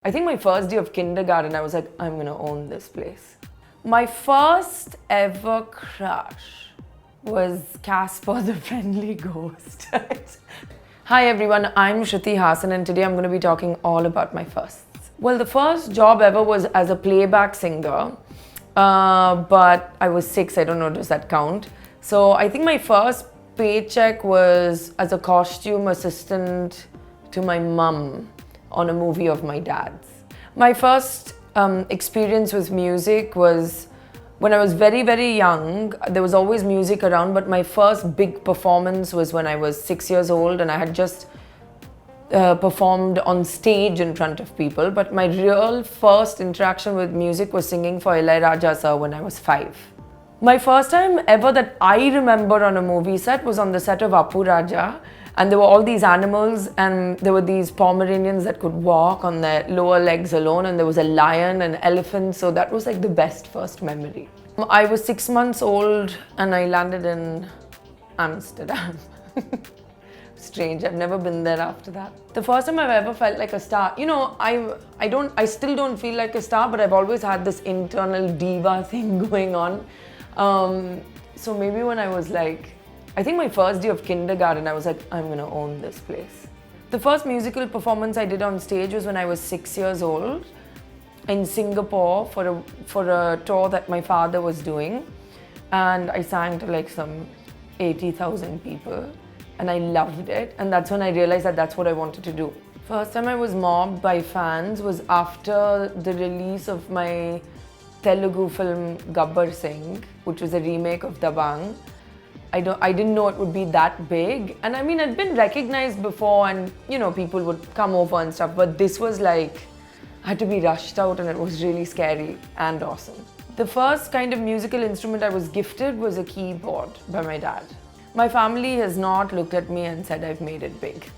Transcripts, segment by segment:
I think my first day of kindergarten, I was like, I'm gonna own this place. My first ever crush was Casper the Friendly Ghost. Hi everyone, I'm Shruti Haasan and today I'm going to be talking all about my firsts. Well, the first job ever was as a playback singer, but I was 6, I don't know, does that count? So I think my first paycheck was as a costume assistant to my mum on a movie of my dad's. My first experience with music was when I was very, very young. There was always music around, but my first big performance was when I was 6 years old and I had just performed on stage in front of people. But my real first interaction with music was singing for Raja sir when I was 5. My first time ever that I remember on a movie set was on the set of Apu Raja. And there were all these animals and there were these Pomeranians that could walk on their lower legs alone, and there was a lion, an elephant, so that was like the best first memory. I was 6 months old and I landed in Amsterdam. Strange, I've never been there after that. The first time I've ever felt like a star, you know, I still don't feel like a star, but I've always had this internal diva thing going on. So maybe when I was like, I think my first day of kindergarten, I was like, I'm gonna own this place. The first musical performance I did on stage was when I was 6 years old in Singapore for a tour that my father was doing. And I sang to like some 80,000 people and I loved it. And that's when I realized that that's what I wanted to do. First time I was mobbed by fans was after the release of my Telugu film Gabbar Singh, which was a remake of Dabang. I didn't know it would be that big. And I mean, I'd been recognized before and, you know, people would come over and stuff, but this was like, I had to be rushed out and it was really scary and awesome. The first kind of musical instrument I was gifted was a keyboard by my dad. My family has not looked at me and said I've made it big.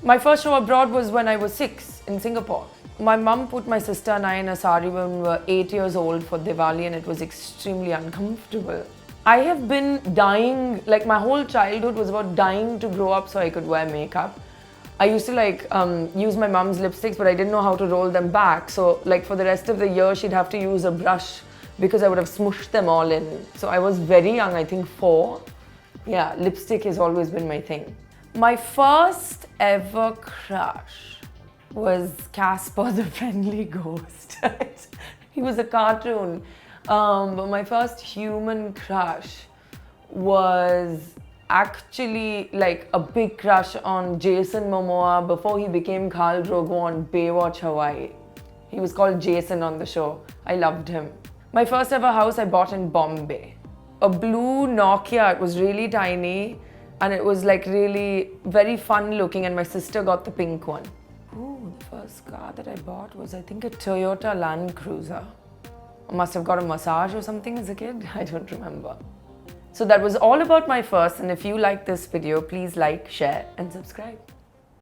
My first show abroad was when I was 6 in Singapore. My mum put my sister and I in a sari when we were 8 years old for Diwali and it was extremely uncomfortable. I have been dying, like my whole childhood was about dying to grow up so I could wear makeup. I used to like use my mum's lipsticks, but I didn't know how to roll them back. So like for the rest of the year, she'd have to use a brush because I would have smooshed them all in. So I was very young, I think 4. Yeah, lipstick has always been my thing. My first ever crush was Casper the Friendly Ghost. He was a cartoon. But my first human crush was actually like a big crush on Jason Momoa before he became Khal Drogo on Baywatch Hawaii. He was called Jason on the show. I loved him. My first ever house I bought in Bombay. A blue Nokia, it was really tiny and it was like really very fun looking, and my sister got the pink one. Ooh, the first car that I bought was I think a Toyota Land Cruiser. I must have got a massage or something as a kid, I don't remember. So that was all about my first, and if you like this video, please like, share and subscribe.